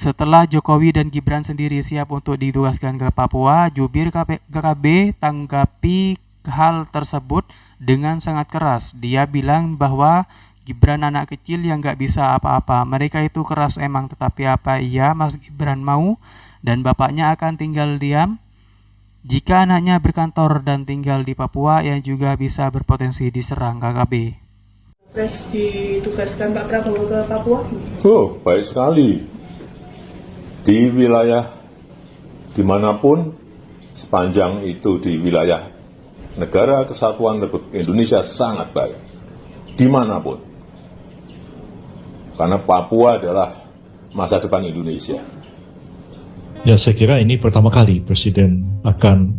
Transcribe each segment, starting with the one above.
Setelah Jokowi dan Gibran sendiri siap untuk ditugaskan ke Papua, jubir KKB tanggapi hal tersebut dengan sangat keras. Dia bilang bahwa Gibran anak kecil yang gak bisa apa-apa. Mereka itu keras emang, tetapi apa iya Mas Gibran mau dan bapaknya akan tinggal diam? Jika anaknya berkantor dan tinggal di Papua, yang juga bisa berpotensi diserang KKB. Pres ditugaskan Pak Prabowo ke Papua? Oh, baik sekali. Di wilayah dimanapun, sepanjang itu di wilayah Negara Kesatuan Republik Indonesia sangat baik. Dimanapun. Karena Papua adalah masa depan Indonesia. Ya, saya kira ini pertama kali Presiden akan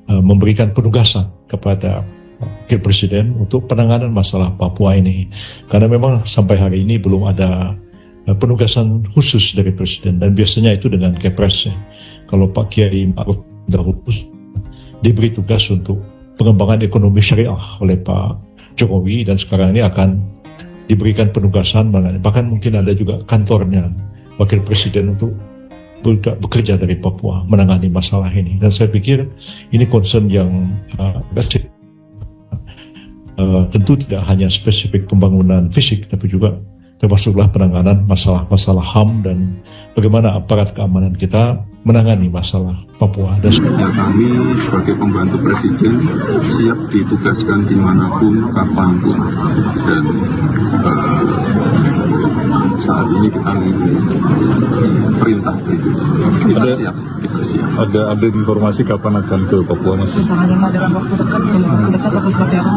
memberikan penugasan kepada Wakil Presiden untuk penanganan masalah Papua ini. Karena memang sampai hari ini belum ada penugasan khusus dari Presiden, dan biasanya itu dengan Kepres. Kalau Pak Kiai Ma'ruf dahulu diberi tugas untuk pengembangan ekonomi syariah oleh Pak Jokowi, dan sekarang ini akan diberikan penugasan, bahkan mungkin ada juga kantornya Wakil Presiden untuk bekerja dari Papua menangani masalah ini. Dan saya pikir ini concern yang tentu tidak hanya spesifik pembangunan fisik, tapi juga termasuklah penanganan masalah-masalah HAM dan bagaimana aparat keamanan kita menangani masalah Papua. Dan kami sebagai pembantu Presiden siap ditugaskan dimanapun, kapanpun, dan saat ini kita perintah itu kita siap. Ada informasi kapan akan ke Papua, Mas? Rencananya dalam waktu dekat atau seperti apa?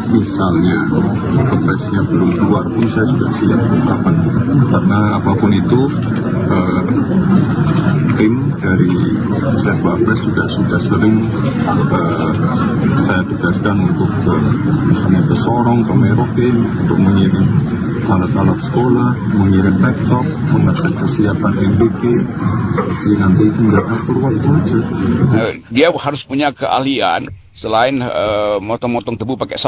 Misalnya Kepresnya belum keluar pun saya juga siap kapan, karena apapun itu tim dari Sekbapres juga sudah sering saya tugaskan untuk misalnya ke Sorong, ke Merauke untuk mengirim alat-alat sekolah, mengirim laptop, mengecek kesiapan MBG. Jadi nanti tinggal atur waktu aja. Dia harus punya keahlian selain motong-motong tebu pakai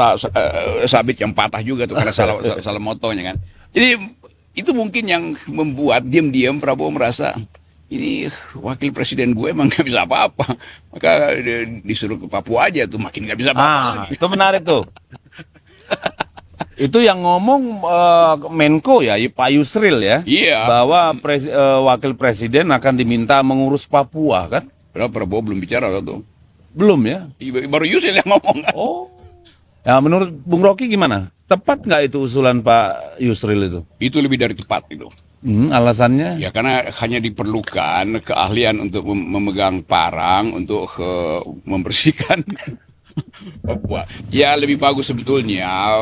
sabit yang patah juga tuh karena salah motonya kan. Jadi itu mungkin yang membuat diam-diam Prabowo merasa ini wakil presiden gue emang gak bisa apa-apa, maka disuruh ke Papua aja tuh makin gak bisa apa-apa. Itu menarik tuh. Itu yang ngomong Menko ya, Pak Yusril ya, Iya. bahwa wakil presiden akan diminta mengurus Papua kan? Prabowo belum bicara tuh. Belum ya? Baru Yusril yang ngomong kan. Oh, ya menurut Bung Rocky gimana? Tepat nggak itu usulan Pak Yusril itu? Itu lebih dari tepat itu. Alasannya? Ya karena hanya diperlukan keahlian untuk memegang parang untuk membersihkan Papua. Ya lebih bagus sebetulnya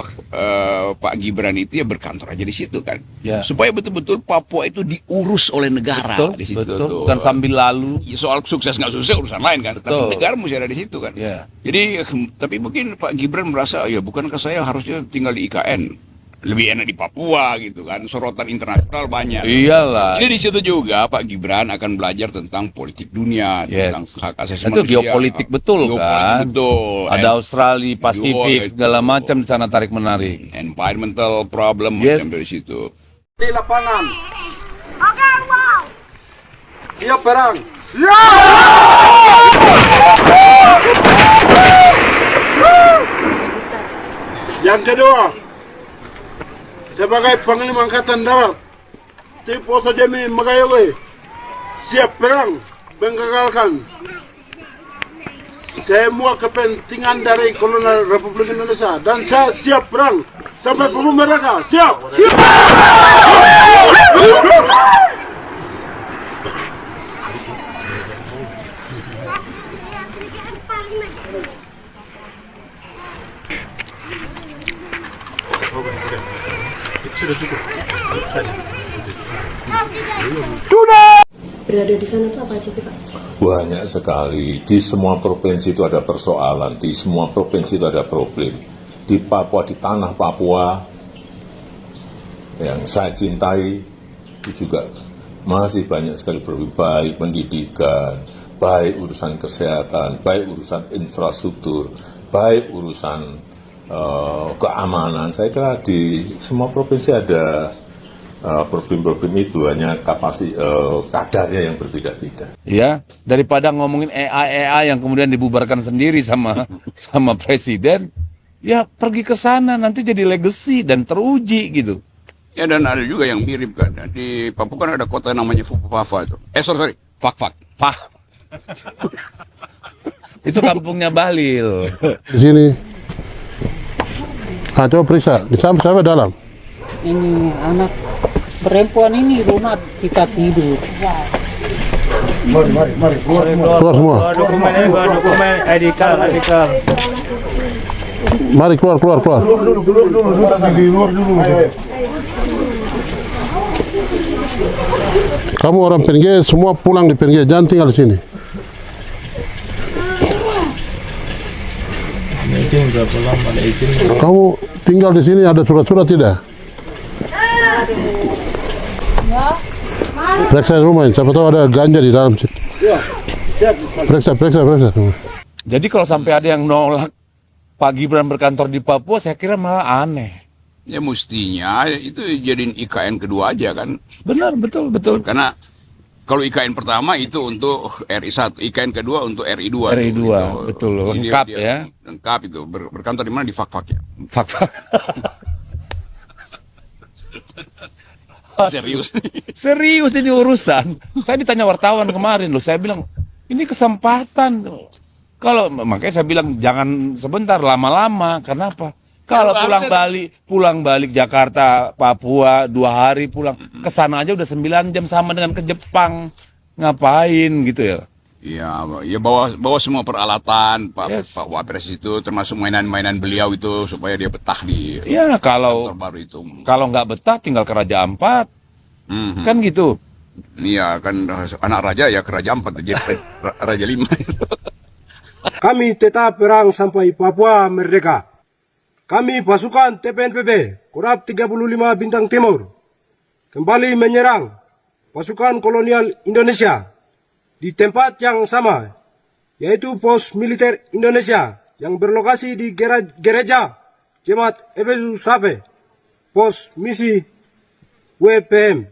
Pak Gibran itu ya berkantor aja di situ kan, ya. Supaya betul-betul Papua itu diurus oleh negara. Betul, di situ betul. tuh. Dan sambil lalu Ya, soal sukses nggak sukses urusan lain kan, tapi negara mesti ada di situ kan. Ya. Jadi tapi mungkin Pak Gibran merasa ya bukankah saya harusnya tinggal di IKN, lebih enak di Papua gitu kan, sorotan internasional banyak. Iyalah. Ini di situ juga Pak Gibran akan belajar tentang politik dunia, tentang hak asasi manusia. Itu geopolitik betul kan? Betul. Ada Australia, Pasifik, segala macam di sana tarik menarik. Environmental problem macam dari situ. Di lapangan. Oke, wow. Siap perang. Yang kedua, sebagai Panglima Angkatan Darat, Tipe Sojemi Magayowe siap perang menggagalkan semua kepentingan dari kolonial Republik Indonesia, dan saya siap perang sampai bunuh mereka. Siap. Berada di sana tuh apa aja sih Pak? Banyak sekali. Di semua provinsi itu ada persoalan. Di semua provinsi itu ada problem. Di Papua, di tanah Papua yang saya cintai itu juga masih banyak sekali problem. Baik pendidikan, baik urusan kesehatan, baik urusan infrastruktur, baik urusan keamanan. Saya kira di semua provinsi ada problem-problem itu, hanya kadarnya yang berbeda-beda. Ya, daripada ngomongin AI yang kemudian dibubarkan sendiri sama presiden, ya pergi ke sana nanti jadi legacy dan teruji gitu. Ya, dan ada juga yang mirip kan. Di Papua kan ada kota namanya Fukufafa itu. Sorry, Fak. Itu kampungnya Bahlil. Di sini. Coba periksa. Di sampai dalam. Ini anak perempuan ini rumah kita tidur. Mari. Keluar semua. Dokumen ID card. Mari keluar. Kamu orang PNG, semua pulang di PNG, jangan tinggal di sini. Kamu tinggal di sini, ada surat-surat tidak? Periksa rumah ini, siapa tahu ada ganja di dalam situ. Periksa. Jadi kalau sampai ada yang nolak Pak Gibran berkantor di Papua, saya kira malah aneh. Ya mestinya itu jadiin IKN kedua aja kan. Benar, betul. Karena kalau IKN pertama itu untuk RI 1, IKN kedua untuk RI 2. RI 2, betul. Lengkap ya. Lengkap itu. Berkantor di mana? Di Fak ya. Fak. Serius ini urusan. Saya ditanya wartawan kemarin loh, saya bilang ini kesempatan. Makanya saya bilang jangan sebentar, lama-lama. Kenapa? Kalau pulang balik Jakarta, Papua 2 hari pulang, kesana aja udah 9 jam, sama dengan ke Jepang. Ngapain gitu ya? Ya bawa semua peralatan Pak Wapres itu, termasuk mainan-mainan beliau itu supaya dia betah di kantor baru itu. Kalau nggak betah tinggal ke Raja Ampat. Kan gitu. Iya, kan anak raja ya ke Raja Ampat, jadi Raja 5. Kami tetap perang sampai Papua merdeka. Kami pasukan TPNPB, Korab 35 Bintang Timur, kembali menyerang pasukan kolonial Indonesia di tempat yang sama, yaitu pos militer Indonesia yang berlokasi di gereja Jemaat Efesus Sape, pos misi WPM.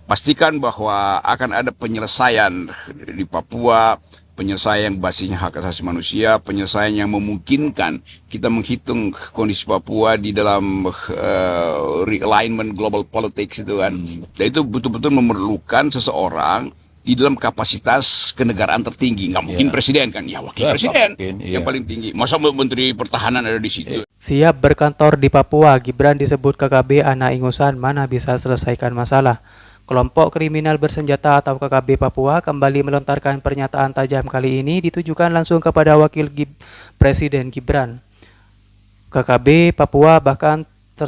Pastikan bahwa akan ada penyelesaian di Papua, penyelesaian yang basisnya hak asasi manusia, penyelesaian yang memungkinkan kita menghitung kondisi Papua di dalam realignment global politics itu kan. Dan itu betul-betul memerlukan seseorang di dalam kapasitas kenegaraan tertinggi. Nggak mungkin presiden kan, ya wakil presiden yang paling tinggi. Masa menteri pertahanan ada di situ? Siap berkantor di Papua, Gibran disebut KKB anak ingusan, mana bisa selesaikan masalah. Kelompok kriminal bersenjata atau KKB Papua kembali melontarkan pernyataan tajam kali ini ditujukan langsung kepada Wakil Presiden Gibran. KKB Papua bahkan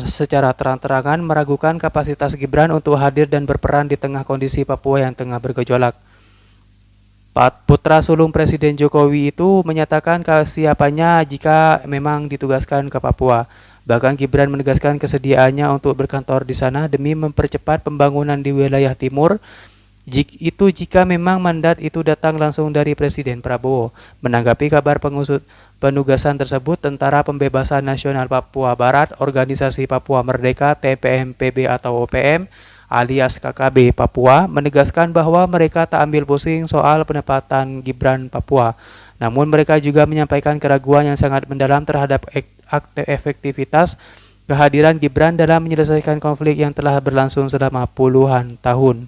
secara terang-terangan meragukan kapasitas Gibran untuk hadir dan berperan di tengah kondisi Papua yang tengah bergejolak. Putra sulung Presiden Jokowi itu menyatakan kesiapannya jika memang ditugaskan ke Papua. Bahkan Gibran menegaskan kesediaannya untuk berkantor di sana demi mempercepat pembangunan di wilayah timur. Jika memang mandat itu datang langsung dari Presiden Prabowo. Menanggapi kabar penugasan tersebut, Tentara Pembebasan Nasional Papua Barat, Organisasi Papua Merdeka TPMPB atau OPM, alias KKB Papua, menegaskan bahwa mereka tak ambil pusing soal penempatan Gibran Papua. Namun mereka juga menyampaikan keraguan yang sangat mendalam terhadap efektivitas kehadiran Gibran dalam menyelesaikan konflik yang telah berlangsung selama puluhan tahun.